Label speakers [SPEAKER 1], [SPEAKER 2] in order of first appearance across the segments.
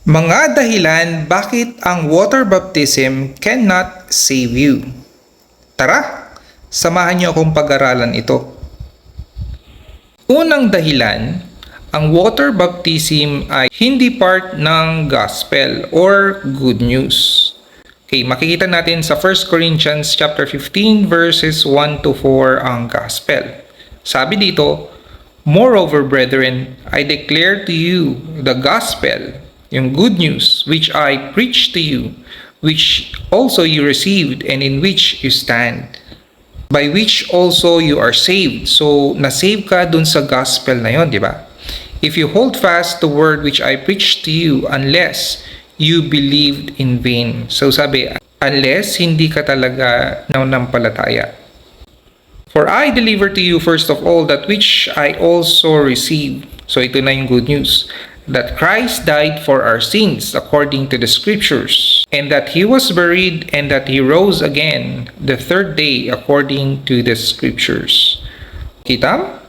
[SPEAKER 1] Mga dahilan bakit ang water baptism cannot save you. Tara, samahan niyo akong pag-aralan ito. Unang dahilan, ang water baptism ay hindi part ng gospel or good news. Okay, makikita natin sa 1 Corinthians chapter 15 verses 1 to 4 ang gospel. Sabi dito, "Moreover, brethren, I declare to you the gospel, yung good news, which I preached to you, which also you received and in which you stand, by which also you are saved." So, na-save ka dun sa gospel na yon, di ba? "If you hold fast the word which I preached to you, unless you believed in vain." So, sabi, unless hindi ka talaga nanampalataya. "For I delivered to you first of all that which I also received." So, ito na yung good news. "That Christ died for our sins according to the scriptures, and that He was buried, and that He rose again the third day according to the scriptures." Kita?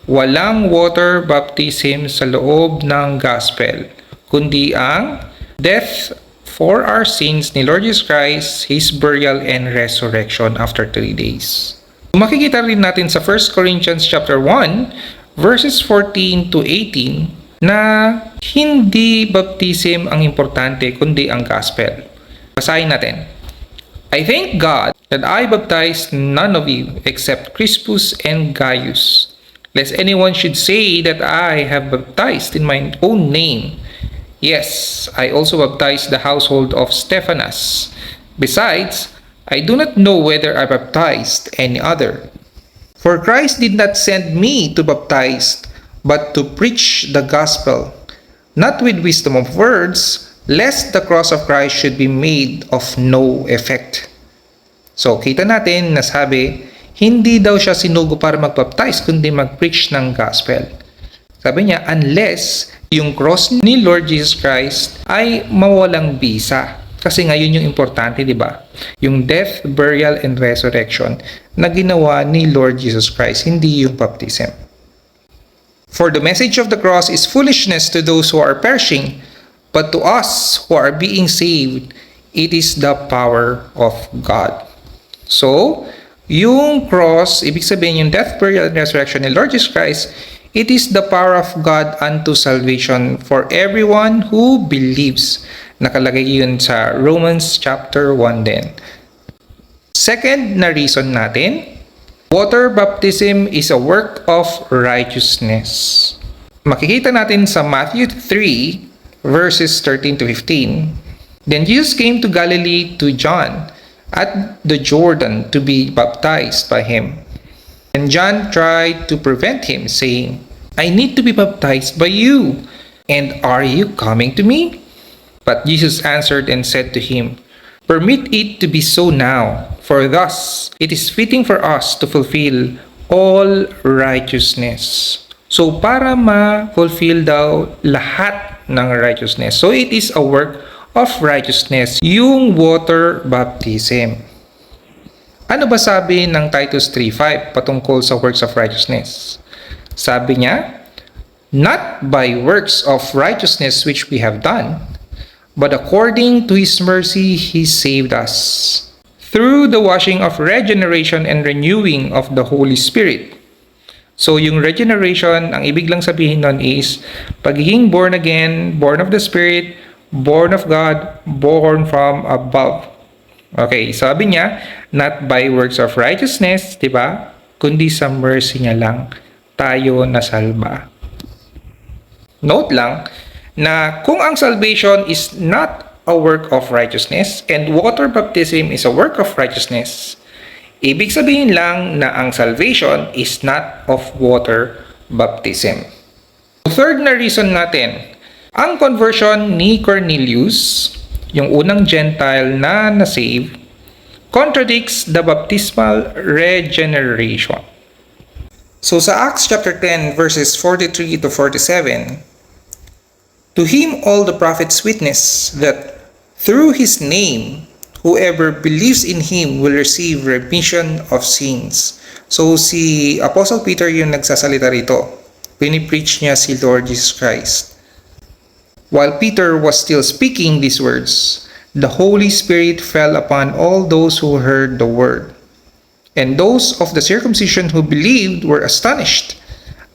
[SPEAKER 1] Walang water baptism sa loob ng gospel, kundi ang death for our sins ni Lord Jesus Christ, His burial and resurrection after 3 days. Makikita rin natin sa 1 Corinthians chapter 1 verses 14 to 18 na hindi baptism ang importante kundi ang gospel. Basahin natin. "I thank God that I baptized none of you except Crispus and Gaius, lest anyone should say that I have baptized in my own name. Yes, I also baptized the household of Stephanas. Besides, I do not know whether I baptized any other. For Christ did not send me to baptize, but to preach the gospel, not with wisdom of words, lest the cross of Christ should be made of no effect." So, kita natin na sabi, hindi daw siya sinugo para mag-baptize, kundi mag-preach ng gospel. Sabi niya, unless yung cross ni Lord Jesus Christ ay mawalang bisa. Kasi ngayon yung importante, di ba? Yung death, burial, and resurrection na ginawa ni Lord Jesus Christ, hindi yung baptism. "For the message of the cross is foolishness to those who are perishing, but to us who are being saved, it is the power of God." So, yung cross, ibig sabihin yung death, burial, and resurrection ni Lord Jesus Christ, it is the power of God unto salvation for everyone who believes. Nakalagay yun sa Romans chapter 1 din. Second na reason natin, water baptism is a work of righteousness. Makikita natin sa Matthew 3 verses 13 to 15. "Then Jesus came to Galilee to John at the Jordan to be baptized by him. And John tried to prevent him, saying, 'I need to be baptized by you, and are you coming to me?' But Jesus answered and said to him, 'Permit it to be so now, for thus it is fitting for us to fulfill all righteousness.'" So, para ma-fulfill daw lahat ng righteousness. So, it is a work of righteousness, yung water baptism. Ano ba sabi ng Titus 3:5 patungkol sa works of righteousness? Sabi niya, "Not by works of righteousness which we have done, but according to His mercy He saved us, through the washing of regeneration and renewing of the Holy Spirit." So, yung regeneration, ang ibig lang sabihin nun is pagiging born again, born of the Spirit, born of God, born from above. Okay, sabi niya, not by works of righteousness, di ba? Kundi sa mercy niya lang tayo nasalba. Note lang na kung ang salvation is not a work of righteousness and water baptism is a work of righteousness, ibig sabihin lang na ang salvation is not of water baptism. Third na reason natin, ang conversion ni Cornelius, yung unang Gentile na na-save, contradicts the baptismal regeneration. So sa Acts chapter 10 verses 43 to 47, "To him all the prophets witness that through his name whoever believes in him will receive remission of sins." So si Apostle Peter yung nagsasalita rito. Pinipreach niya si Lord Jesus Christ. While Peter was still speaking these words, the Holy Spirit fell upon all those who heard the word. And those of the circumcision who believed were astonished,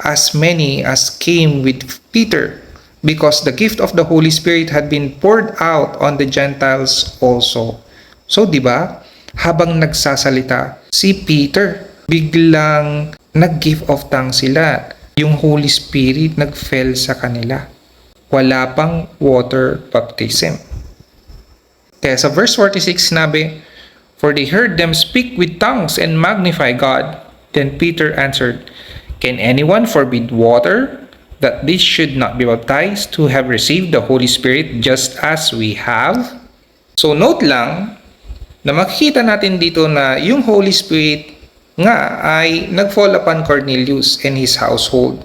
[SPEAKER 1] as many as came with Peter, because the gift of the Holy Spirit had been poured out on the Gentiles also. So, di ba? Habang nagsasalita si Peter, biglang nag-give of thanks sila. Yung Holy Spirit nag-fell sa kanila. Wala pang water baptism. Kaya sa verse 46 sinabi, "For they heard them speak with tongues and magnify God. Then Peter answered, Can anyone forbid water, that this should not be baptized, who have received the Holy Spirit just as we have?" So note lang na makikita natin dito na yung Holy Spirit nga ay nag-fall upon Cornelius and his household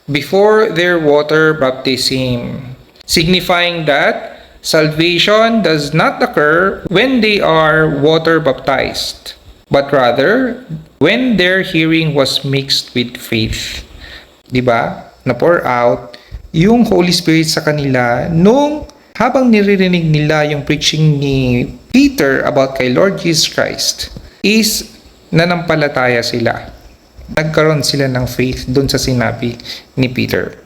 [SPEAKER 1] before their water baptism, signifying that salvation does not occur when they are water baptized, but rather when their hearing was mixed with faith. Diba? Na-pour out yung Holy Spirit sa kanila nung habang niririnig nila yung preaching ni Peter about kay Lord Jesus Christ is nanampalataya sila. Nagkaroon sila ng faith dun sa sinabi ni Peter.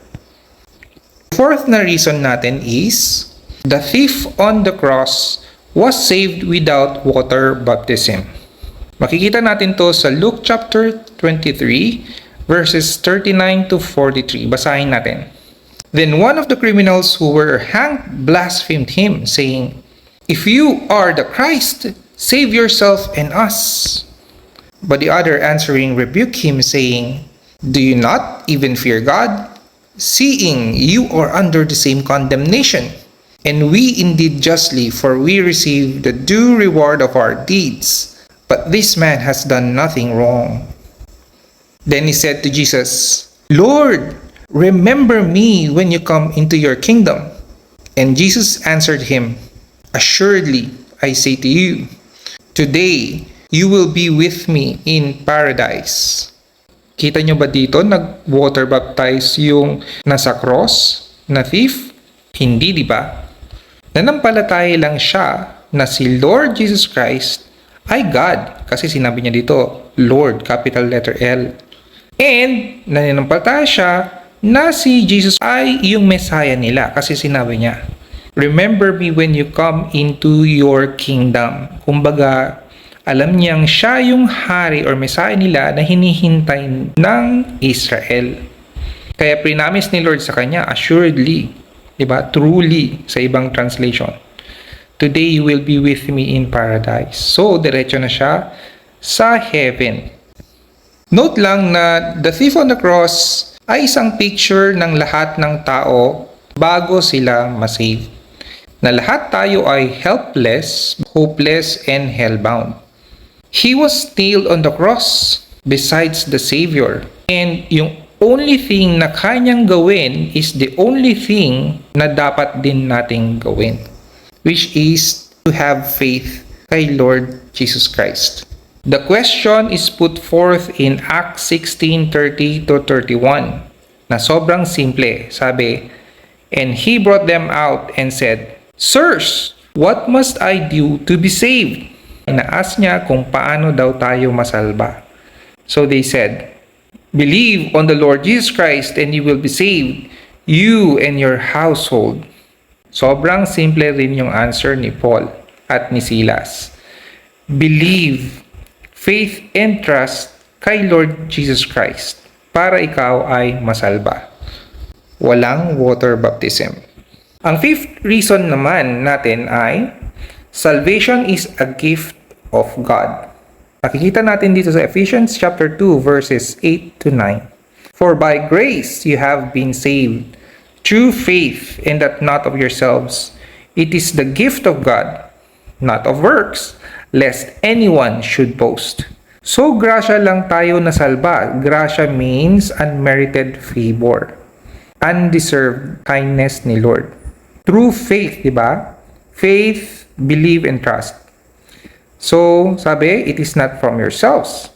[SPEAKER 1] Fourth na reason natin is the thief on the cross was saved without water baptism. Makikita natin to sa Luke chapter 23 verses 39 to 43. Basahin natin. Then one of the criminals who were hanged blasphemed him, saying, "If you are the Christ, save yourself and us." But the other answering rebuked him, saying, "Do you not even fear God, seeing you are under the same condemnation? And we indeed justly, for we receive the due reward of our deeds. But this man has done nothing wrong." Then he said to Jesus, "Lord, remember me when you come into your kingdom." And Jesus answered him, "Assuredly, I say to you, today you will be with me in paradise." Kita nyo ba dito, nag-water baptize yung nasa cross na thief? Hindi, di ba? Nanampalataya lang siya na si Lord Jesus Christ ay God. Kasi sinabi niya dito, Lord, capital letter L. And nananampalataya siya na si Jesus ay yung Messiah nila. Kasi sinabi niya, "Remember me when you come into your kingdom." Kumbaga, alam niyang siya yung hari or Messiah nila na hinihintay ng Israel. Kaya prinamis ni Lord sa kanya, assuredly, diba? Truly, sa ibang translation. "Today you will be with me in paradise." So, diretso na siya sa heaven. Note lang na the thief on the cross ay isang picture ng lahat ng tao bago sila masave. Na lahat tayo ay helpless, hopeless, and hellbound. He was nailed on the cross besides the Savior. And yung only thing na kanyang gawin is the only thing na dapat din nating gawin, which is to have faith kay Lord Jesus Christ. The question is put forth in Acts 16:30 to 31 na sobrang simple. Sabi, "And he brought them out and said, Sirs, what must I do to be saved?" Ina-ask niya kung paano daw tayo masalba. So they said, "Believe on the Lord Jesus Christ and you will be saved, you and your household." Sobrang simple rin yung answer ni Paul at ni Silas. Believe, faith and trust kay Lord Jesus Christ para ikaw ay masalba. Walang water baptism. Ang fifth reason naman natin ay salvation is a gift of God. Nakikita natin dito sa Ephesians chapter 2 verses 8 to 9. "For by grace you have been saved through faith, and that not of yourselves. It is the gift of God, not of works, lest anyone should boast." So grasya lang tayo nasalba. Grasya means unmerited favor, undeserved kindness ni Lord. Through faith, di ba? Faith, believe, and trust. So, sabi, it is not from yourselves.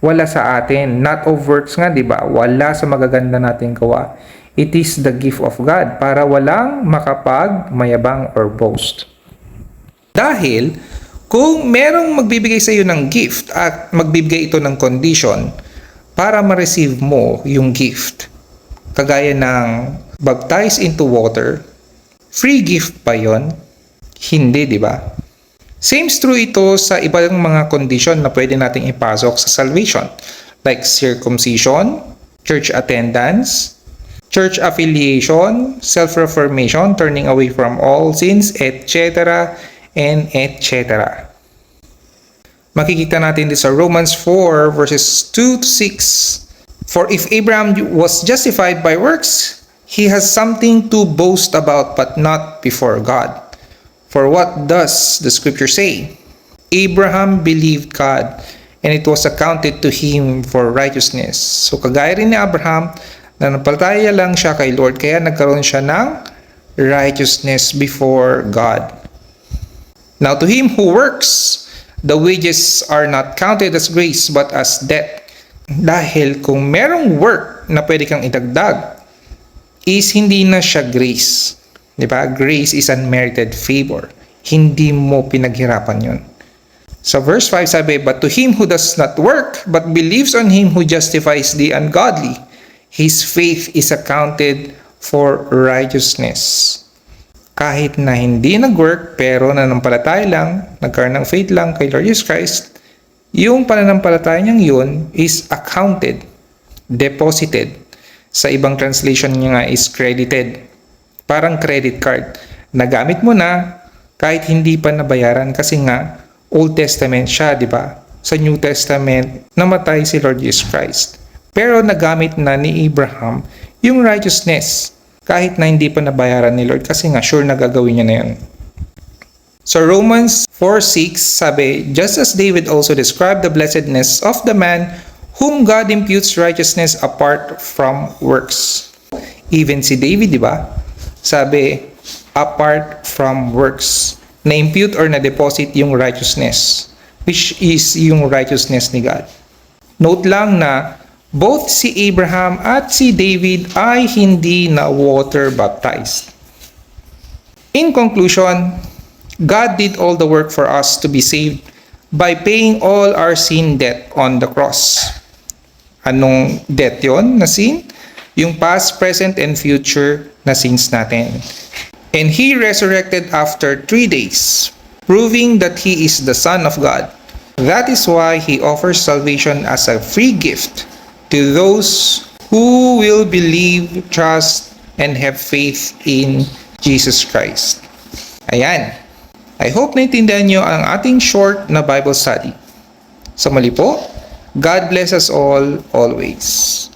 [SPEAKER 1] Wala sa atin. Not of works nga, di ba? Wala sa magaganda nating gawa. It is the gift of God para walang makapagmayabang or boast. Dahil kung merong magbibigay sa iyo ng gift at magbibigay ito ng condition para ma-receive mo yung gift, kagaya ng baptize into water, free gift ba yon? Hindi, di ba? Same true ito sa ibang mga condition na pwede nating ipasok sa salvation, like circumcision, church attendance, church affiliation, self-reformation, turning away from all sins, etc. and etc. Makikita natin din sa Romans 4 verses 2 to 6. For if Abraham was justified by works, he has something to boast about but not before God. For what does the scripture say? Abraham believed God and it was accounted to him for righteousness. So kagaya rin ni Abraham, nanampalataya lang siya kay Lord kaya nagkaroon siya ng righteousness before God. Now to him who works, the wages are not counted as grace but as debt. Dahil kung merong work na pwede kang idagdag, is hindi na siya grace. Diba? Grace is unmerited favor. Hindi mo pinaghirapan yun. Sa verse 5 sabi, but to him who does not work, but believes on him who justifies the ungodly, his faith is accounted for righteousness. Kahit na hindi nag-work, pero nanampalataya lang, nagkaroon ng faith lang kay Lord Jesus Christ, yung pananampalataya niyang yun is accounted, deposited. Sa ibang translation niya nga is credited. Parang credit card. Nagamit mo na kahit hindi pa nabayaran kasi nga Old Testament siya, di ba? Sa New Testament, namatay si Lord Jesus Christ. Pero nagamit na ni Abraham yung righteousness kahit na hindi pa nabayaran ni Lord kasi nga sure na gagawin niya na yun. So Romans 4:6 sabi, just as David also described the blessedness of the man whom God imputes righteousness apart from works. Even si David, di ba? Sabi, apart from works, na-impute or na-deposit yung righteousness, which is yung righteousness ni God. Note lang na both si Abraham at si David ay hindi na water baptized. In conclusion, God did all the work for us to be saved by paying all our sin debt on the cross. Anong debt yon na sin? Yung past, present, and future na sins natin. And He resurrected after 3 days, proving that He is the Son of God. That is why He offers salvation as a free gift to those who will believe, trust, and have faith in Jesus Christ. Ayan. I hope naintindihan nyo ang ating short na Bible study. Sa muli po, God bless us all always.